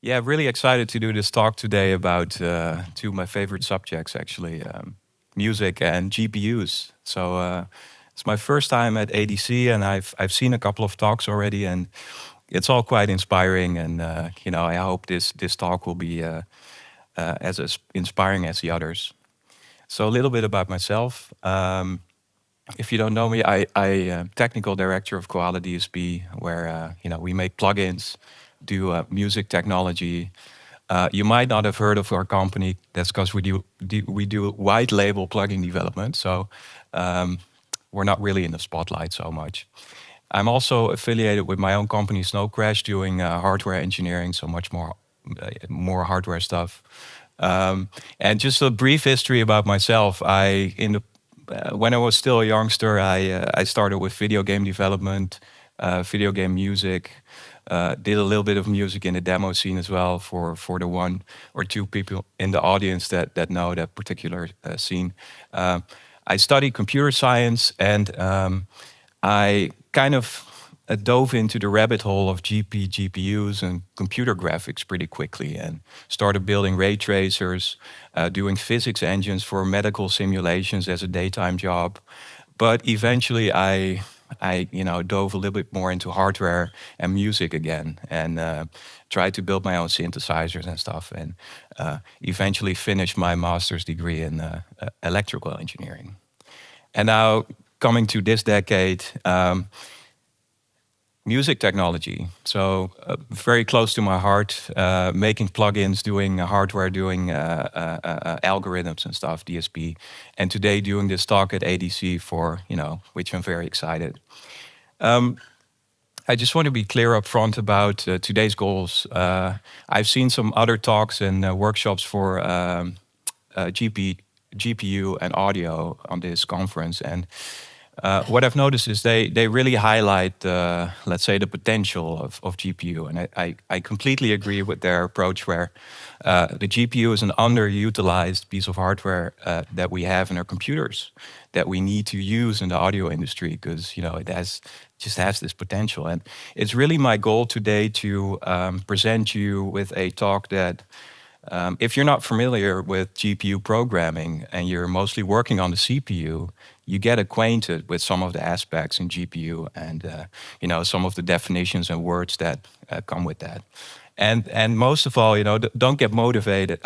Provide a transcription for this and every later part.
Yeah, really excited to do this talk today about two of my favorite subjects, actually, music and GPUs. It's my first time at ADC, and I've seen a couple of talks already, and it's all quite inspiring. And I hope this talk will be as inspiring as the others. So a little bit about myself. If you don't know me, I am technical director of Koala DSP, where we make plugins, do music technology. You might not have heard of our company. That's because we do white label plugin development. So we're not really in the spotlight so much. I'm also affiliated with my own company, Snow Crash, doing hardware engineering, so much more hardware stuff. And just a brief history about myself. When I was still a youngster, I started with video game development, video game music. Did a little bit of music in the demo scene as well for the one or two people in the audience that know that particular scene. I studied computer science, and I kind of dove into the rabbit hole of GPUs and computer graphics pretty quickly, and started building ray tracers, doing physics engines for medical simulations as a daytime job. But eventually I dove a little bit more into hardware and music again, and tried to build my own synthesizers and stuff, and eventually finished my master's degree in electrical engineering. And now, coming to this decade, music technology. So very close to my heart, making plugins, doing hardware, doing algorithms and stuff, DSP. And today doing this talk at ADC for, which I'm very excited. I just want to be clear up front about today's goals. I've seen some other talks and workshops for GPU and audio on this conference. And what I've noticed is they really highlight, let's say, the potential of GPU. And I completely agree with their approach, where the GPU is an underutilized piece of hardware that we have in our computers that we need to use in the audio industry, because it just has this potential. And it's really my goal today to present you with a talk that, if you're not familiar with GPU programming and you're mostly working on the CPU, you get acquainted with some of the aspects in GPU and some of the definitions and words that come with that. And most of all, don't get motivated.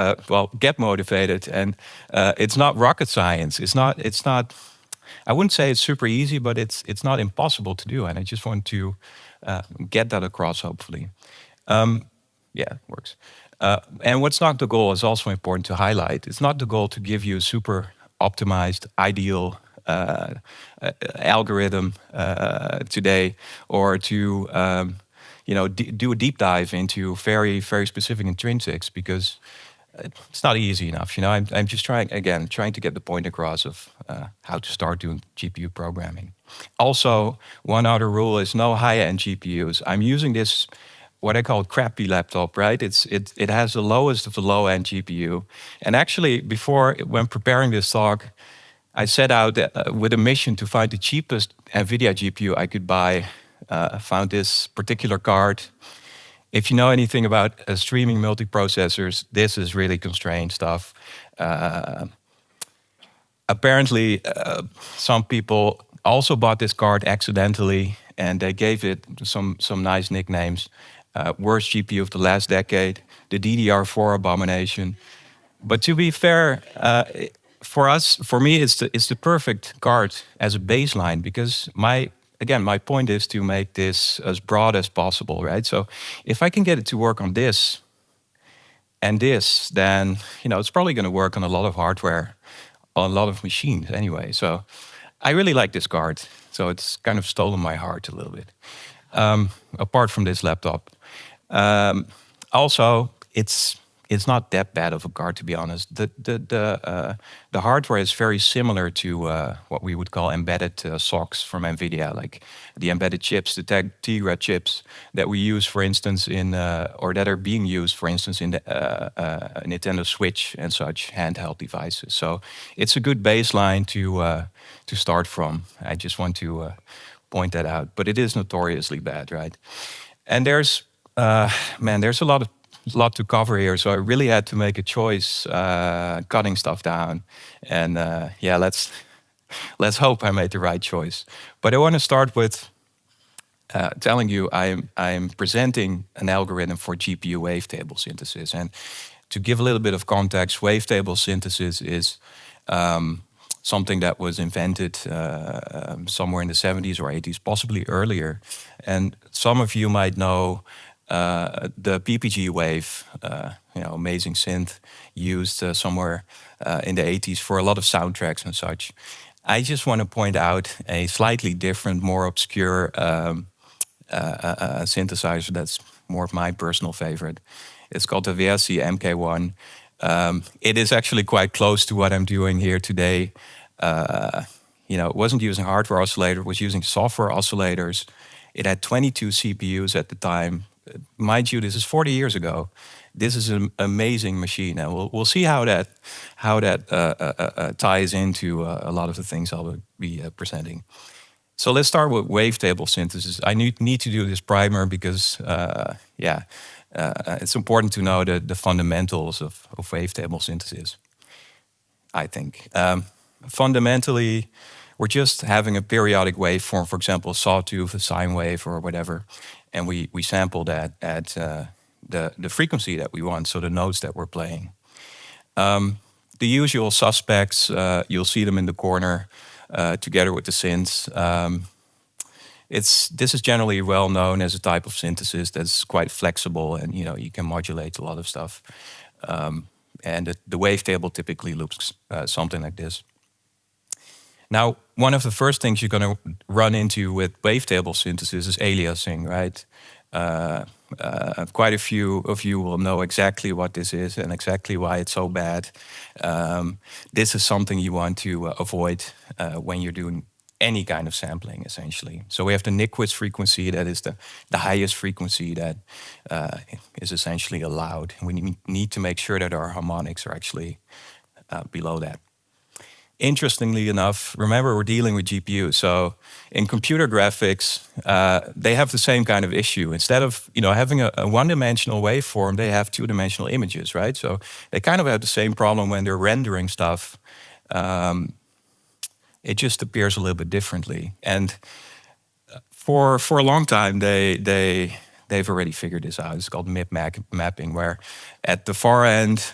Get motivated. And it's not rocket science. It's not. I wouldn't say it's super easy, but it's not impossible to do. And I just want to get that across, hopefully. Yeah, it works. And what's not the goal is also important to highlight. It's not the goal to give you a super optimized, ideal algorithm today, or to do a deep dive into very, very specific intrinsics, because it's not easy enough. I'm just trying to get the point across of how to start doing GPU programming. Also, one other rule is no high-end GPUs. I'm using this, what I call crappy laptop, right? It has the lowest of the low-end GPU. And actually, when preparing this talk, I set out with a mission to find the cheapest NVIDIA GPU I could buy. Found this particular card. If you know anything about streaming multiprocessors, this is really constrained stuff. Apparently, some people also bought this card accidentally, and they gave it some nice nicknames. Worst GPU of the last decade, the DDR4 abomination. But to be fair, for me, it's the perfect card as a baseline, because my point is to make this as broad as possible, right? So if I can get it to work on this and this, then it's probably going to work on a lot of hardware, on a lot of machines anyway. So I really like this card. So it's kind of stolen my heart a little bit. Apart from this laptop. Also, it's not that bad of a card, to be honest. The hardware is very similar to what we would call embedded SoCs from NVIDIA, like the embedded chips, the Tegra chips that we use, for instance, or that are being used, for instance, in the Nintendo Switch and such handheld devices. So it's a good baseline to start from. I just want to point that out. But it is notoriously bad, right? And there's a lot of lot to cover here, so I really had to make a choice, cutting stuff down. And yeah, let's hope I made the right choice. But I want to start with telling you I'm presenting an algorithm for GPU wavetable synthesis. And to give a little bit of context, wavetable synthesis is something that was invented somewhere in the 70s or 80s, possibly earlier. And some of you might know the PPG wave, amazing synth used somewhere in the 80s for a lot of soundtracks and such. I just want to point out a slightly different, more obscure synthesizer that's more of my personal favorite. It's called the VSC MK1. It is actually quite close to what I'm doing here today. It wasn't using hardware oscillator, it was using software oscillators. It had 22 CPUs at the time. Mind you, this is 40 years ago. This is an amazing machine, and we'll see how that ties into a lot of the things I'll be presenting. So let's start with wavetable synthesis. I need to do this primer because, it's important to know the fundamentals of wavetable synthesis, I think. Fundamentally, we're just having a periodic waveform, for example, a sawtooth, a sine wave, or whatever, and we sample that at the frequency that we want, so the notes that we're playing. The usual suspects, you'll see them in the corner, together with the synths. This is generally well known as a type of synthesis that's quite flexible, and you can modulate a lot of stuff. And the wavetable typically looks something like this. Now, one of the first things you're going to run into with wavetable synthesis is aliasing, right? Quite a few of you will know exactly what this is and exactly why it's so bad. This is something you want to avoid when you're doing any kind of sampling, essentially. So we have the Nyquist frequency, that is the highest frequency that is essentially allowed. We need to make sure that our harmonics are actually below that. Interestingly enough, remember we're dealing with GPU. So in computer graphics, they have the same kind of issue. Instead of having a one-dimensional waveform, they have two-dimensional images, right? So they kind of have the same problem when they're rendering stuff. It just appears a little bit differently. And for a long time, they've already figured this out. It's called MIP mapping, where at the far end,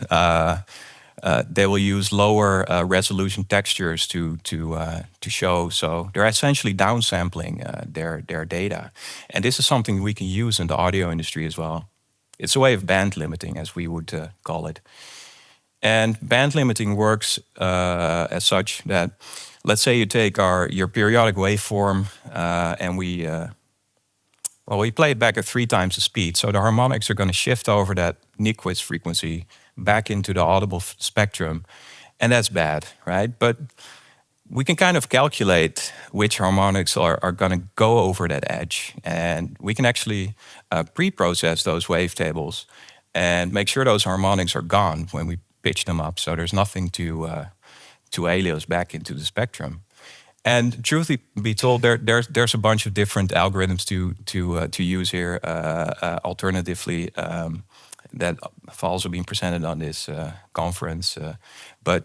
they will use lower resolution textures to show. So they're essentially downsampling their data. And this is something we can use in the audio industry as well. It's a way of band limiting, as we would call it. And band limiting works as such that, let's say you take your periodic waveform and we play it back at 3 times the speed. So the harmonics are going to shift over that Nyquist frequency back into the audible spectrum. And that's bad, right? But we can kind of calculate which harmonics are going to go over that edge. And we can actually pre-process those wavetables and make sure those harmonics are gone when we pitch them up. So there's nothing to alias back into the spectrum. And truth be told, there's a bunch of different algorithms to use here. Alternatively, that have also been presented on this conference. But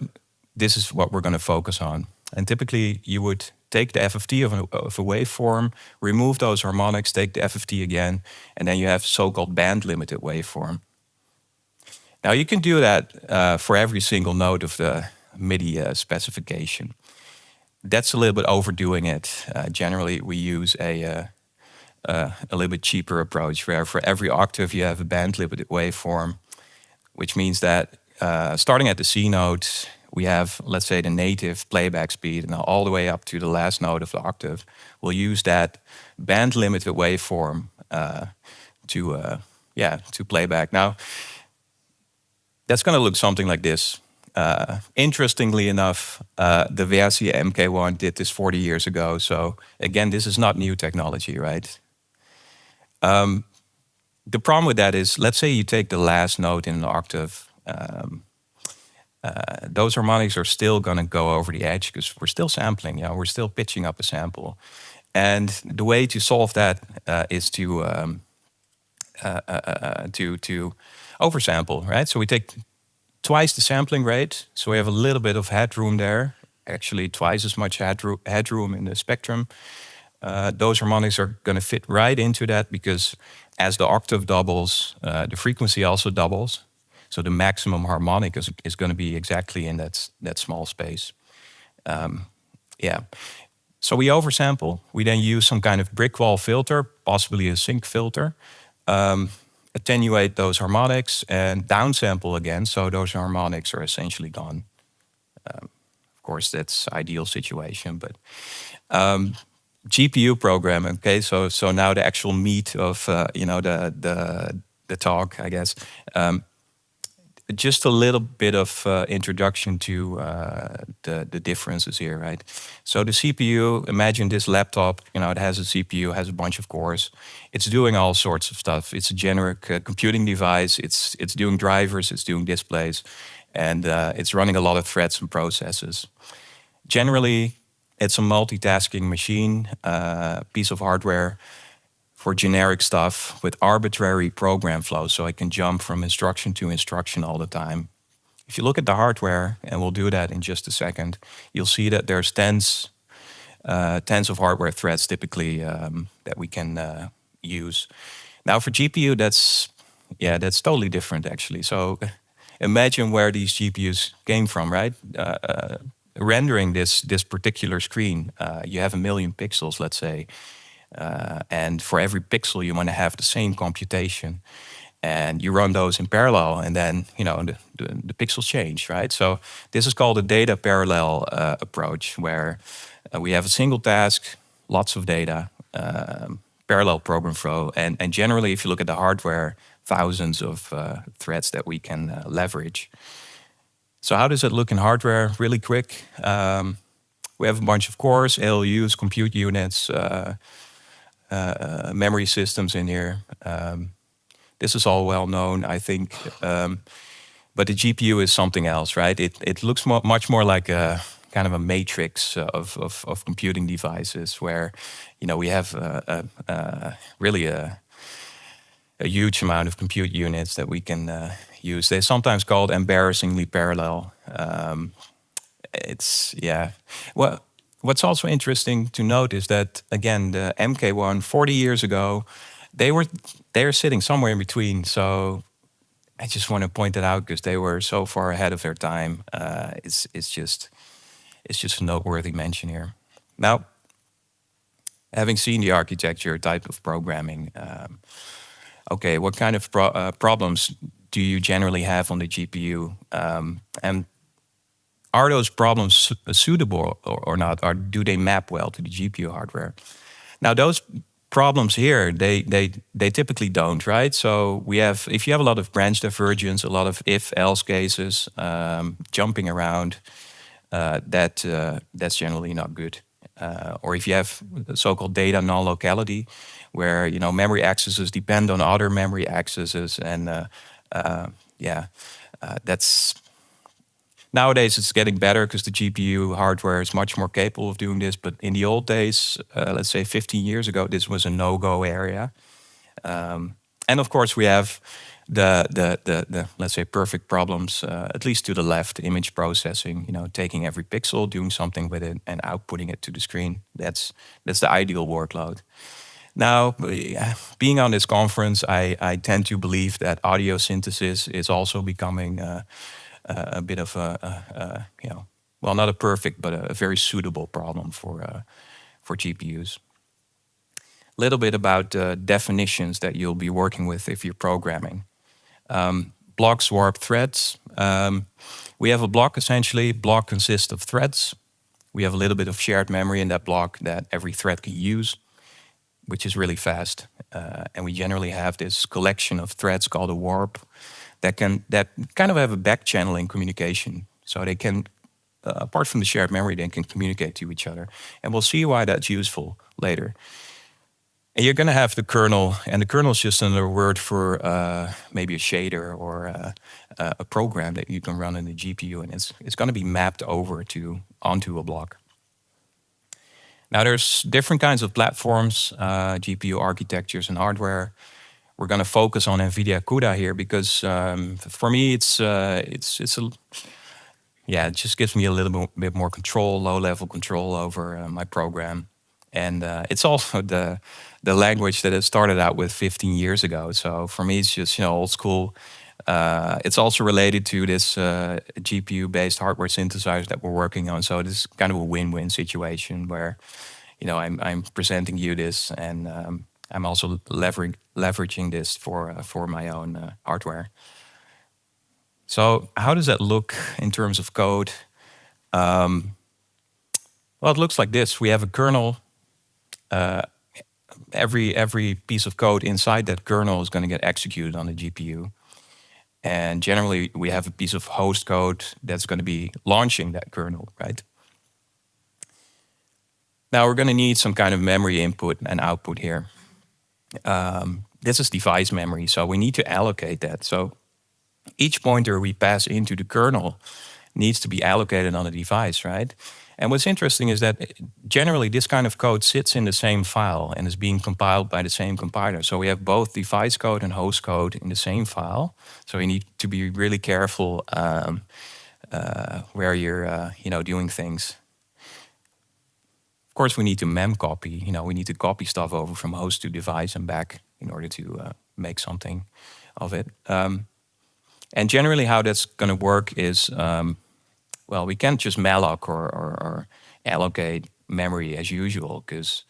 this is what we're going to focus on. And typically, you would take the FFT of a waveform, remove those harmonics, take the FFT again, and then you have so-called band-limited waveform. Now, you can do that for every single node of the MIDI specification. That's a little bit overdoing it. Generally, we use a little bit cheaper approach where for every octave you have a band-limited waveform, which means that starting at the C note, we have, let's say, the native playback speed, and all the way up to the last note of the octave. We'll use that band-limited waveform to play back. Now, that's going to look something like this. Interestingly enough, the VSC MK1 did this 40 years ago. So again, this is not new technology, right? The problem with that is, let's say you take the last note in an octave. Those harmonics are still going to go over the edge because we're still sampling. We're still pitching up a sample. And the way to solve that is to oversample, right? So we take twice the sampling rate, so we have a little bit of headroom there. Actually, twice as much headroom in the spectrum. Those harmonics are going to fit right into that because as the octave doubles, the frequency also doubles. So the maximum harmonic is going to be exactly in that small space. Yeah. So we oversample. We then use some kind of brick wall filter, possibly a sync filter, attenuate those harmonics and downsample again. So those harmonics are essentially gone. Of course, that's ideal situation, but GPU programming. Okay, so now the actual meat of the talk, I guess. Just a little bit of introduction to the differences here, right? So the CPU, imagine this laptop, it has a CPU, has a bunch of cores. It's doing all sorts of stuff. It's a generic computing device. It's doing drivers, it's doing displays, and it's running a lot of threads and processes. Generally, it's a multitasking machine, piece of hardware for generic stuff with arbitrary program flow, so I can jump from instruction to instruction all the time. If you look at the hardware, and we'll do that in just a second, you'll see that there's tens of hardware threads typically that we can use. Now for GPU, that's totally different actually. So imagine where these GPUs came from, right? Rendering this particular screen, you have 1 million pixels, let's say. And for every pixel, you want to have the same computation. And you run those in parallel, and then the pixels change, right? So this is called a data parallel approach, where we have a single task, lots of data, parallel program flow, and generally, if you look at the hardware, thousands of threads that we can leverage. So how does it look in hardware? Really quick. We have a bunch of cores, ALUs, compute units, memory systems in here. This is all well known, I think. But the GPU is something else, right? It looks much more like a kind of a matrix of computing devices where, we have really a huge amount of compute units that we can use. They're sometimes called embarrassingly parallel. Well, what's also interesting to note is that, again, the MK1, 40 years ago, they're sitting somewhere in between. So I just want to point that out because they were so far ahead of their time. It's just a noteworthy mention here. Now, having seen the architecture type of programming, okay, what kind of problems do you generally have on the GPU? And are those problems suitable or not? Or do they map well to the GPU hardware? Now, those problems here, they typically don't, right? So if you have a lot of branch divergence, a lot of if-else cases, jumping around, that's generally not good. Or if you have so-called data non-locality, where memory accesses depend on other memory accesses, and that's. Nowadays, it's getting better because the GPU hardware is much more capable of doing this. But in the old days, let's say 15 years ago, this was a no-go area. And of course, we have the let's say perfect problems, at least to the left, image processing. Taking every pixel, doing something with it, and outputting it to the screen. That's the ideal workload. Now, being on this conference, I tend to believe that audio synthesis is also becoming a bit of well, not a perfect, but a very suitable problem for GPUs. A little bit about definitions that you'll be working with if you're programming. Blocks, warp, threads. We have a block, essentially. Block consists of threads. We have a little bit of shared memory in that block that every thread can use, which is really fast. And we generally have this collection of threads called a warp that kind of have a back channeling communication. So they can, apart from the shared memory, they can communicate to each other. And we'll see why that's useful later. And you're going to have the kernel, and the kernel is just another word for maybe a shader or a program that you can run in the GPU, and it's going to be mapped over onto a block. Now, there's different kinds of platforms, GPU architectures and hardware. we're going to focus on NVIDIA CUDA here because for me it's yeah, it just gives me a little bit more control, low level control over my program, and it's also the language that it started out with 15 years ago. So for me, it's just old school. It's also related to this GPU-based hardware synthesizer that we're working on. So this is kind of a win-win situation where I'm presenting you this, and I'm also leveraging this for my own hardware. So how does that look in terms of code? Well, it looks like this. We have a kernel. Every piece of code inside that kernel is going to get executed on the GPU. And generally, we have a piece of host code that's going to be launching that kernel, right? Now, we're going to need some kind of memory input and output here. This is device memory, so we need to allocate that. So each pointer we pass into the kernel needs to be allocated on the device, right? And what's interesting is that generally this kind of code sits in the same file and is being compiled by the same compiler. So we have both device code and host code in the same file. So you need to be really careful where you're doing things. Of course, we need to mem copy. We need to copy stuff over from host to device and back in order to make something of it. And generally how that's going to work is, well, we can't just malloc or allocate memory as usual because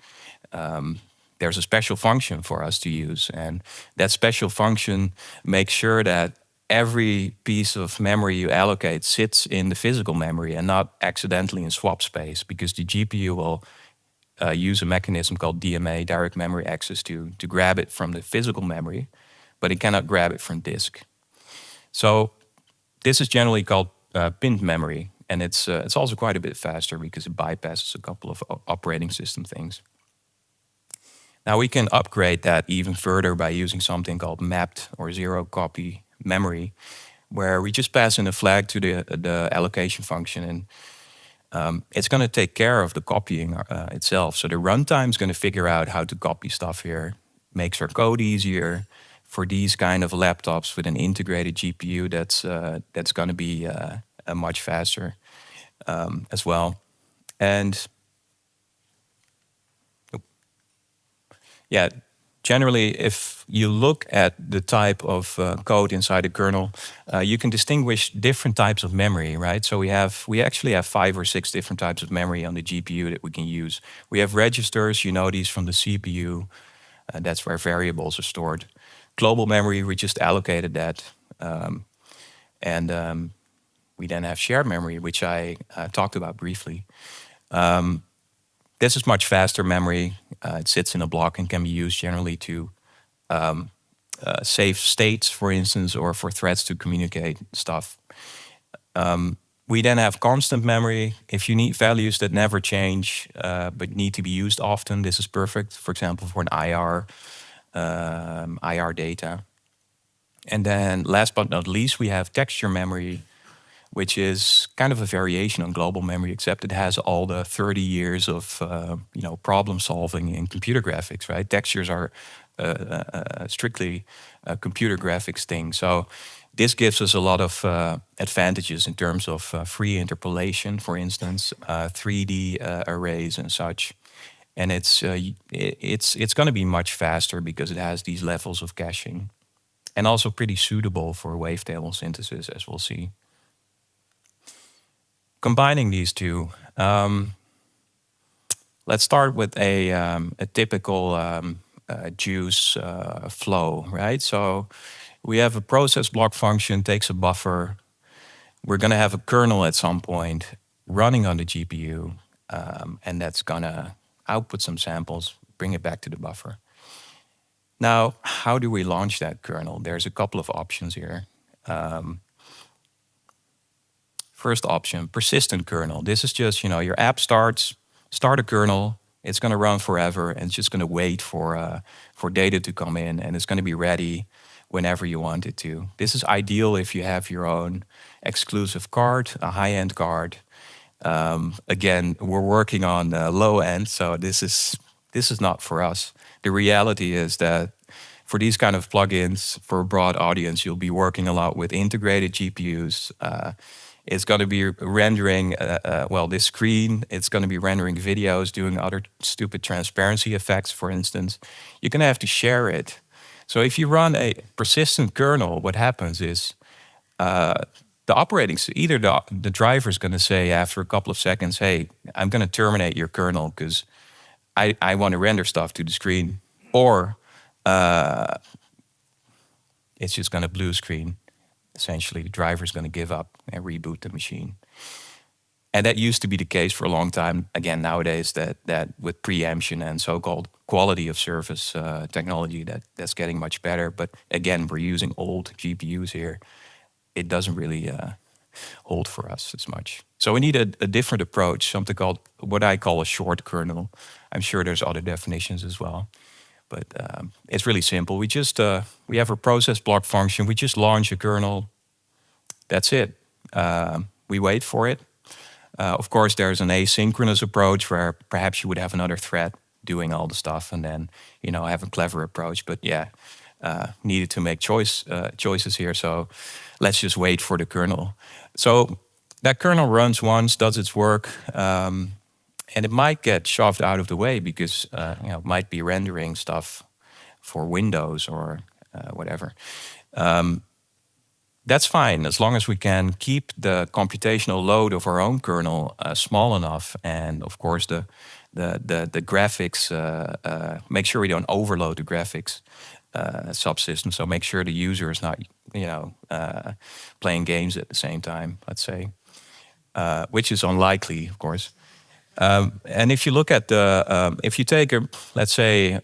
there's a special function for us to use. And that special function makes sure that every piece of memory you allocate sits in the physical memory and not accidentally in swap space, because the GPU will use a mechanism called DMA, direct memory access, to grab it from the physical memory, but it cannot grab it from disk. So this is generally called pinned memory, and it's also quite a bit faster because it bypasses a couple of operating system things. Now we can upgrade that even further by using something called mapped or zero copy memory, where we just pass in a flag to the allocation function, and it's going to take care of the copying itself. So the runtime is going to figure out how to copy stuff here, makes our code easier. For these kind of laptops with an integrated GPU, that's going to be much faster as well. And yeah, generally, if you look at the type of code inside the kernel, you can distinguish different types of memory, right? So we actually have 5 or 6 different types of memory on the GPU that we can use. We have registers, these from the CPU. That's where variables are stored. Global memory, we just allocated that. And we then have shared memory, which I talked about briefly. This is much faster memory. It sits in a block and can be used generally to save states, for instance, or for threads to communicate stuff. We then have constant memory. If you need values that never change but need to be used often, this is perfect. For example, for an IR data. And then last but not least, we have texture memory, which is kind of a variation on global memory, except it has all the 30 years of problem solving in computer graphics, right? Textures are strictly a computer graphics thing. So this gives us a lot of advantages in terms of free interpolation, for instance, 3D arrays and such. And it's going to be much faster because it has these levels of caching, and also pretty suitable for wavetable synthesis, as we'll see. Combining these two, let's start with a typical JUCE flow, right? So we have a process block function, takes a buffer. We're going to have a kernel at some point running on the GPU, and that's going to output some samples, bring it back to the buffer. Now, how do we launch that kernel? There's a couple of options here. First option, persistent kernel. This is just, your app start a kernel, it's going to run forever, and it's just going to wait for data to come in, and it's going to be ready whenever you want it to. This is ideal if you have your own exclusive card, a high-end card. Again, we're working on low end, so this is not for us. The reality is that for these kind of plugins for a broad audience, you'll be working a lot with integrated GPUs. It's going to be rendering, well, this screen. It's going to be rendering videos, doing other stupid transparency effects, for instance. You're going to have to share it. So if you run a persistent kernel, what happens is the operating, either the driver is going to say after a couple of seconds, hey, I'm going to terminate your kernel because I want to render stuff to the screen, or it's just going to blue screen. Essentially, the driver is going to give up and reboot the machine. And that used to be the case for a long time. Again, nowadays, that with preemption and so-called quality of service technology, that's getting much better. But again, we're using old GPUs here. It doesn't really hold for us as much. So we need a different approach, something called what I call a short kernel. I'm sure there's other definitions as well. But it's really simple. We just we have a process block function. We just launch a kernel. That's it. We wait for it. Of course, there's an asynchronous approach where perhaps you would have another thread doing all the stuff, and then have a clever approach. But yeah, needed to make choices here. So let's just wait for the kernel. So that kernel runs once, does its work. And it might get shoved out of the way because it might be rendering stuff for Windows or whatever. That's fine as long as we can keep the computational load of our own kernel small enough, and of course the graphics. Make sure we don't overload the graphics subsystem. So make sure the user is not playing games at the same time. Let's say, which is unlikely, of course. And if you look at if you take let's say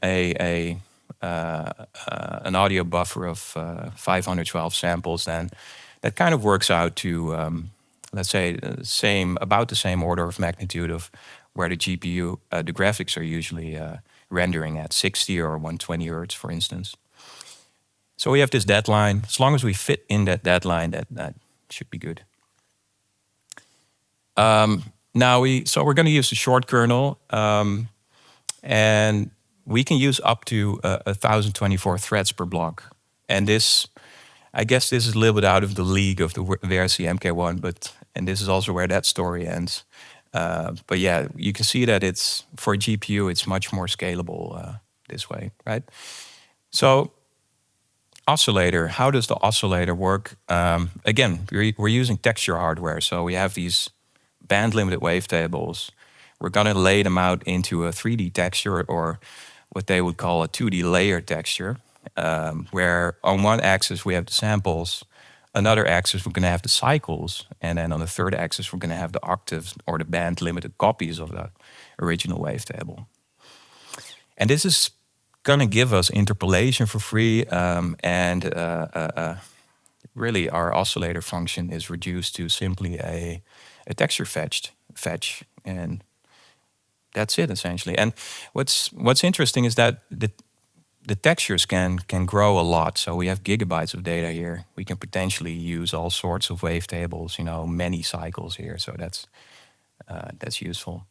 an audio buffer of 512 samples, then that kind of works out to let's say about the same order of magnitude of where the GPU, the graphics are usually rendering at 60 or 120 hertz, for instance. So we have this deadline. As long as we fit in that deadline, that should be good. Now we're going to use the short kernel, and we can use up to 1,024 threads per block. And I guess this is a little bit out of the league of the VRC MK1, and this is also where that story ends. But yeah, you can see that it's for a GPU, it's much more scalable this way, right? So oscillator, how does the oscillator work? Again, we're using texture hardware, so we have these band-limited wavetables. We're going to lay them out into a 3D texture, or what they would call a 2D layer texture, where on one axis we have the samples, another axis we're going to have the cycles, and then on the third axis we're going to have the octaves or the band-limited copies of the original wavetable. And this is going to give us interpolation for free, and really our oscillator function is reduced to simply a texture fetch, and that's it essentially. And what's interesting is that the textures can grow a lot. So we have gigabytes of data here. We can potentially use all sorts of wavetables, many cycles here. So that's useful.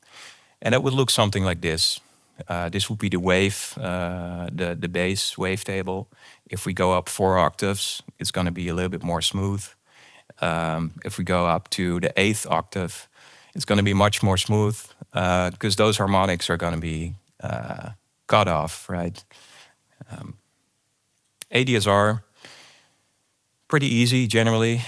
And that would look something like this. This would be the wave, the base wavetable. If we go up 4 octaves, it's going to be a little bit more smooth. If we go up to the 8th octave, it's going to be much more smooth because those harmonics are going to be cut off, right? ADSR, pretty easy generally.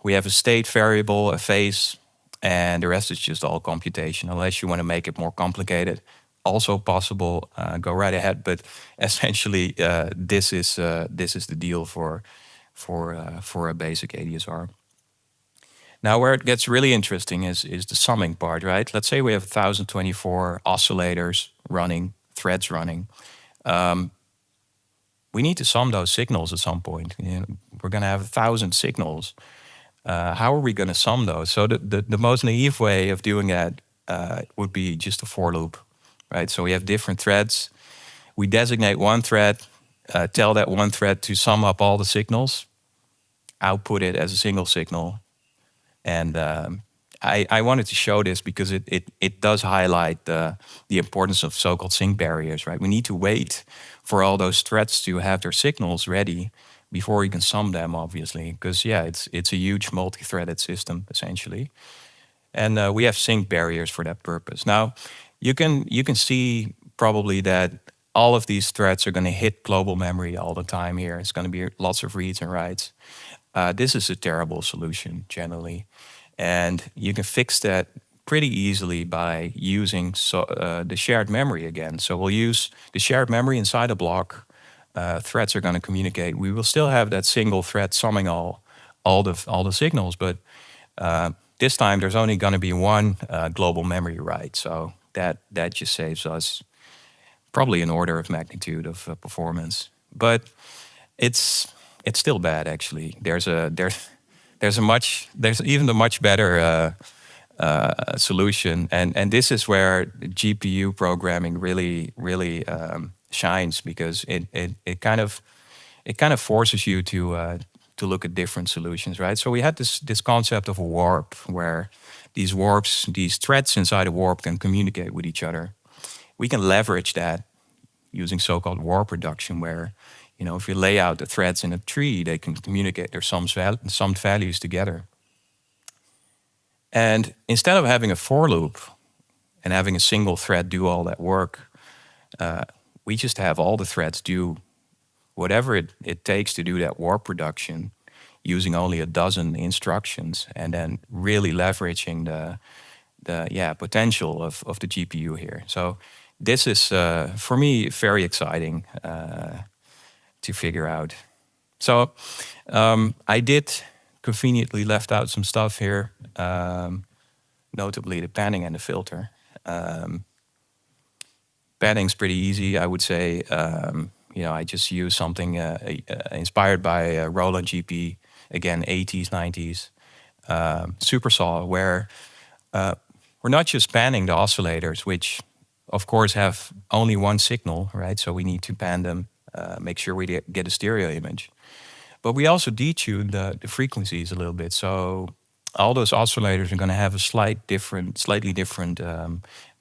We have a state variable, a phase, and the rest is just all computation. Unless you want to make it more complicated, also possible. Go right ahead. But essentially, this is the deal for a basic ADSR. Now, where it gets really interesting is the summing part, right? Let's say we have 1,024 oscillators running, threads running. We need to sum those signals at some point. We're going to have 1,000 signals. How are we going to sum those? So the most naive way of doing that would be just a for loop, right? So we have different threads. We designate one thread, tell that one thread to sum up all the signals, output it as a single signal. And I wanted to show this because it does highlight the importance of so-called sync barriers, right? We need to wait for all those threads to have their signals ready before you can sum them, obviously, because yeah, it's a huge multi-threaded system essentially, and we have sync barriers for that purpose. Now, you can see probably that all of these threads are going to hit global memory all the time. Here, it's going to be lots of reads and writes. This is a terrible solution generally, and you can fix that pretty easily by using the shared memory again. So we'll use the shared memory inside a block. Threads are going to communicate. We will still have that single thread summing all the signals, but this time there's only going to be one global memory write. So that just saves us probably an order of magnitude of performance. But it's still bad actually. There's even a much better solution, and this is where GPU programming really shines, because it kind of forces you to look at different solutions, right? So we had this concept of a warp, where these threads inside a warp can communicate with each other. We can leverage that using so-called warp reduction, where if you lay out the threads in a tree, they can communicate their summed values together. And instead of having a for loop and having a single thread do all that work, we just have all the threads do whatever it takes to do that warp reduction using only a dozen instructions, and then really leveraging the potential of the GPU here. So this is, for me, very exciting to figure out. So I did conveniently left out some stuff here, notably the panning and the filter. Panning's pretty easy, I would say. I just use something inspired by Roland GP, again, 80s, 90s, Supersaw, where we're not just panning the oscillators, which of course have only one signal, right? So we need to pan them, make sure we get a stereo image. But we also detune the frequencies a little bit. So all those oscillators are going to have a slightly different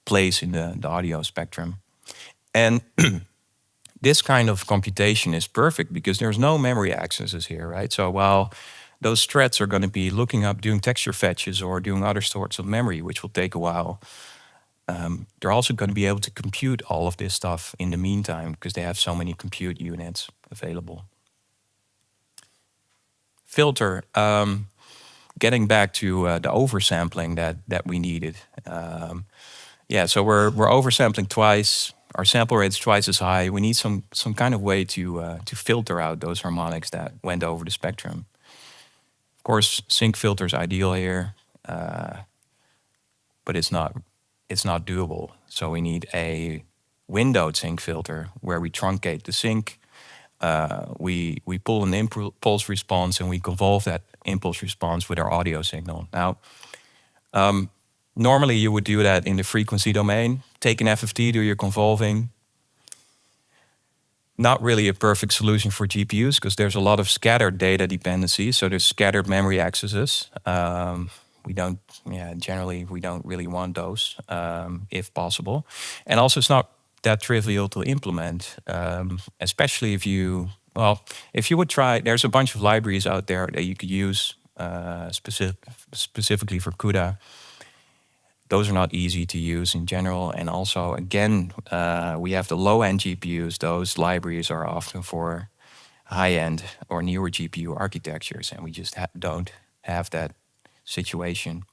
place in the audio spectrum. And this kind of computation is perfect because there's no memory accesses here, right? So while those threads are going to be looking up, doing texture fetches or doing other sorts of memory, which will take a while, they're also going to be able to compute all of this stuff in the meantime because they have so many compute units available. Filter, getting back to the oversampling that we needed. So we're oversampling twice. Our sample rate is twice as high. We need some kind of way to filter out those harmonics that went over the spectrum. Of course, sync filter is ideal here, but it's not doable. So we need a windowed sync filter where we truncate the sync. We pull an impulse response and we convolve that impulse response with our audio signal. Now, normally you would do that in the frequency domain. Take an FFT, do your convolving. Not really a perfect solution for GPUs because there's a lot of scattered data dependencies. So there's scattered memory accesses. Generally we don't really want those if possible. And also it's not that trivial to implement, especially if you would try, there's a bunch of libraries out there that you could use specifically for CUDA. Those are not easy to use in general. And also, again, we have the low-end GPUs. Those libraries are often for high-end or newer GPU architectures, and we just don't have that situation.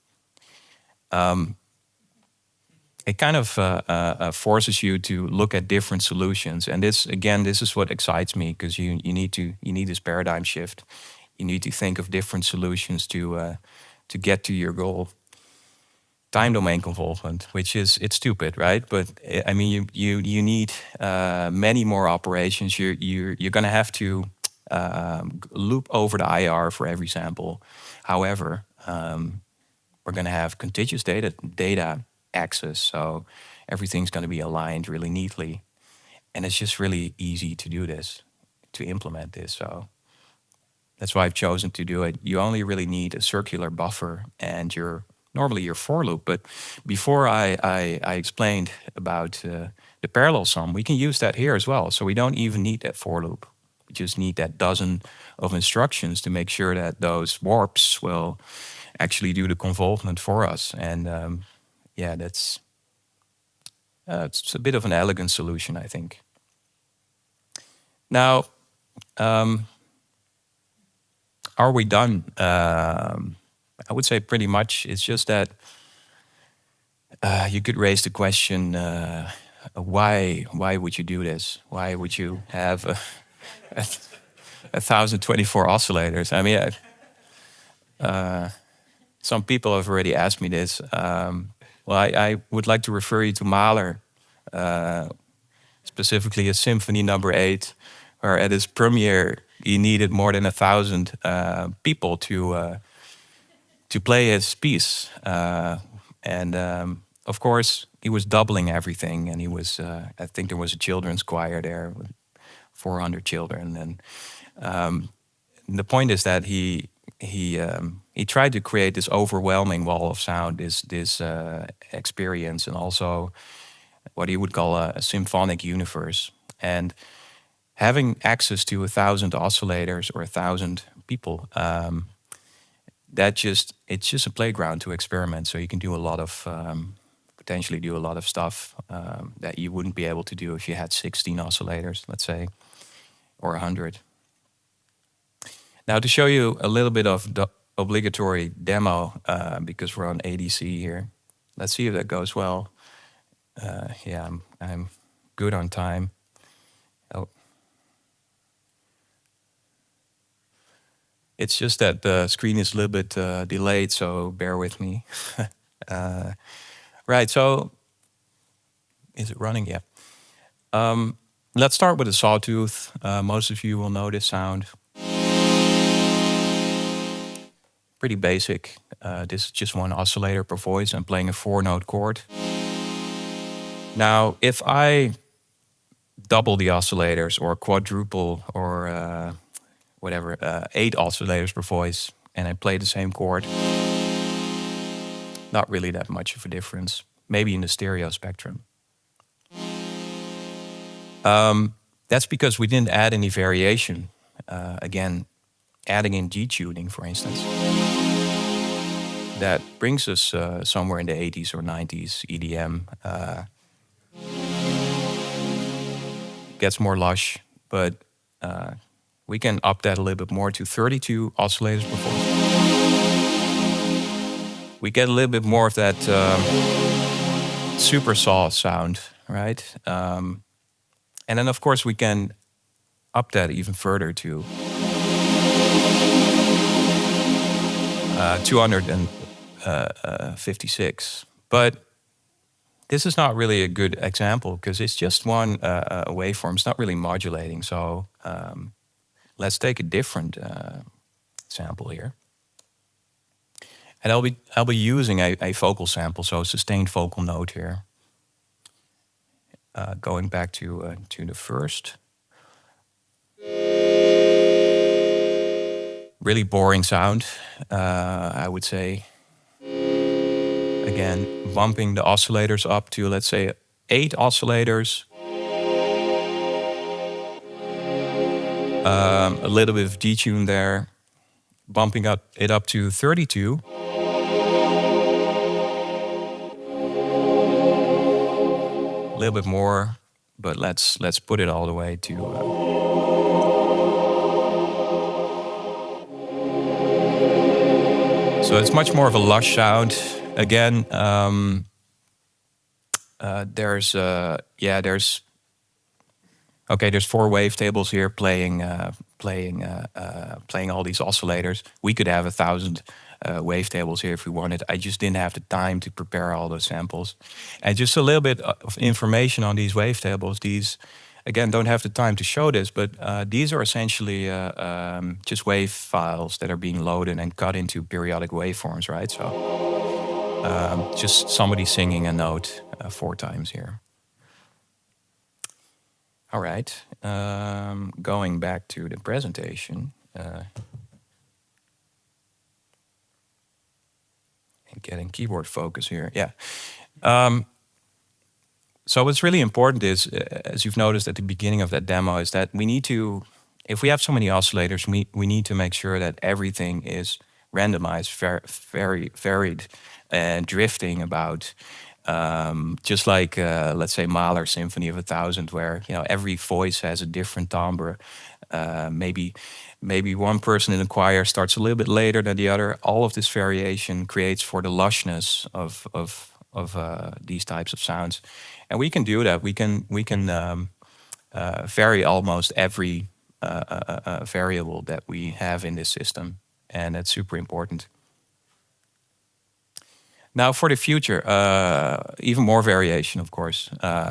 It kind of forces you to look at different solutions. And this is what excites me, because you need this paradigm shift. You need to think of different solutions to get to your goal. Time domain convolvement, it's stupid, right? But I mean, you need many more operations. You're going to have to loop over the IR for every sample. However, we're going to have contiguous data access, so everything's going to be aligned really neatly, and it's just really easy to do this, to implement this. So that's why I've chosen to do it. You only really need a circular buffer and your normally your for loop. But before I explained about the parallel sum, we can use that here as well. So we don't even need that for loop. We just need that dozen of instructions to make sure that those warps will actually do the convolvement for us. And yeah, that's it's a bit of an elegant solution, I think. Now, are we done? I would say pretty much. It's just that you could raise the question, why would you do this? Why would you have a 1024 oscillators? I mean, some people have already asked me this. Well, I would like to refer you to Mahler, specifically a Symphony number 8, where at its premiere he needed more than 1,000 people to play his piece, and of course he was doubling everything, and he was I think there was a children's choir there with 400 children, and the point is that he tried to create this overwhelming wall of sound, this experience, and also what he would call a symphonic universe. And having access to 1,000 oscillators or 1,000 people, it's just a playground to experiment. So you can do a lot of potentially do a lot of stuff that you wouldn't be able to do if you had 16 oscillators, let's say, or 100. Now, to show you a little bit of the obligatory demo, because we're on ADC here, let's see if that goes well. Yeah, I'm good on time. Oh. It's just that the screen is a little bit delayed, so bear with me. Right, so is it running? Yeah. Let's start with a sawtooth. Most of you will know this sound. Pretty basic. This is just one oscillator per voice. I'm playing a 4-note chord. Now, if I double the oscillators or quadruple or whatever, 8 oscillators per voice, and I play the same chord, not really that much of a difference. Maybe in the stereo spectrum. That's because we didn't add any variation. Again, adding in G-tuning, for instance. That brings us somewhere in the 80s or 90s, EDM. Gets more lush, but we can up that a little bit more to 32 oscillators per voice. We get a little bit more of that super saw sound, right? And then, of course, we can up that even further to 256. But this is not really a good example because it's just one waveform. It's not really modulating. So let's take a different sample here. And I'll be using a vocal sample, so a sustained vocal note here. Going back to the first. Really boring sound, I would say. Again, bumping the oscillators up to, let's say, 8 oscillators. A little bit of detune there. Bumping it up to 32. A little bit more, but let's put it all the way to... So it's much more of a lush sound. Again, there's 4 wavetables here playing all these oscillators. We could have 1,000 wavetables here if we wanted. I just didn't have the time to prepare all those samples. And just a little bit of information on these wavetables. These, again, don't have the time to show this, but these are essentially just wave files that are being loaded and cut into periodic waveforms, right? So just somebody singing a note 4 times here. All right, going back to the presentation. getting keyboard focus here. Yeah. So what's really important is, as you've noticed at the beginning of that demo, is that we need to, if we have so many oscillators, we need to make sure that everything is randomized, very varied, and drifting about. Just like, let's say, Mahler's Symphony of 1,000, where every voice has a different timbre. Maybe one person in the choir starts a little bit later than the other. All of this variation creates for the lushness of these types of sounds, and we can do that. We can vary almost every variable that we have in this system, and that's super important. Now for the future, even more variation, of course,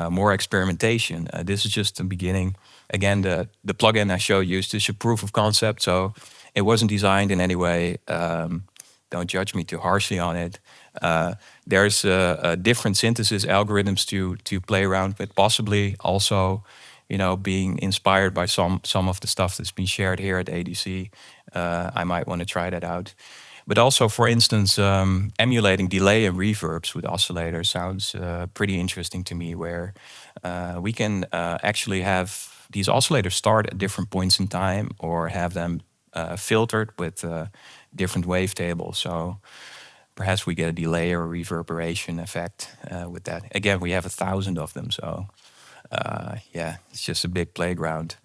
more experimentation. This is just the beginning. Again, the plugin I showed you is just a proof of concept, so it wasn't designed in any way. Don't judge me too harshly on it. There's different synthesis algorithms to play around with, possibly also, being inspired by some of the stuff that's been shared here at ADC. I might want to try that out. But also, for instance, emulating delay and reverbs with oscillators sounds pretty interesting to me, where we can actually have these oscillators start at different points in time, or have them filtered with different wavetables. So perhaps we get a delay or reverberation effect with that. Again, we have 1,000 of them, so yeah, it's just a big playground.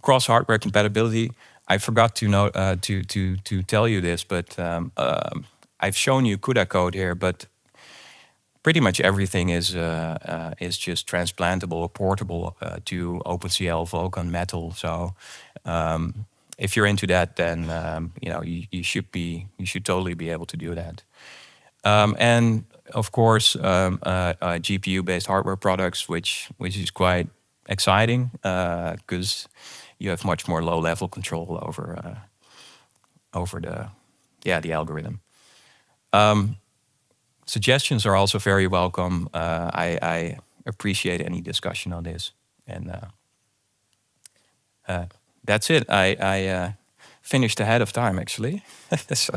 Cross hardware compatibility. I forgot to to tell you this, but I've shown you CUDA code here, but pretty much everything is just transplantable or portable to OpenCL, Vulkan, Metal. So if you're into that, then you should totally be able to do that. And of course, GPU-based hardware products, which is quite exciting because you have much more low-level control over the algorithm. Suggestions are also very welcome. I appreciate any discussion on this, and that's it. I finished ahead of time, actually. So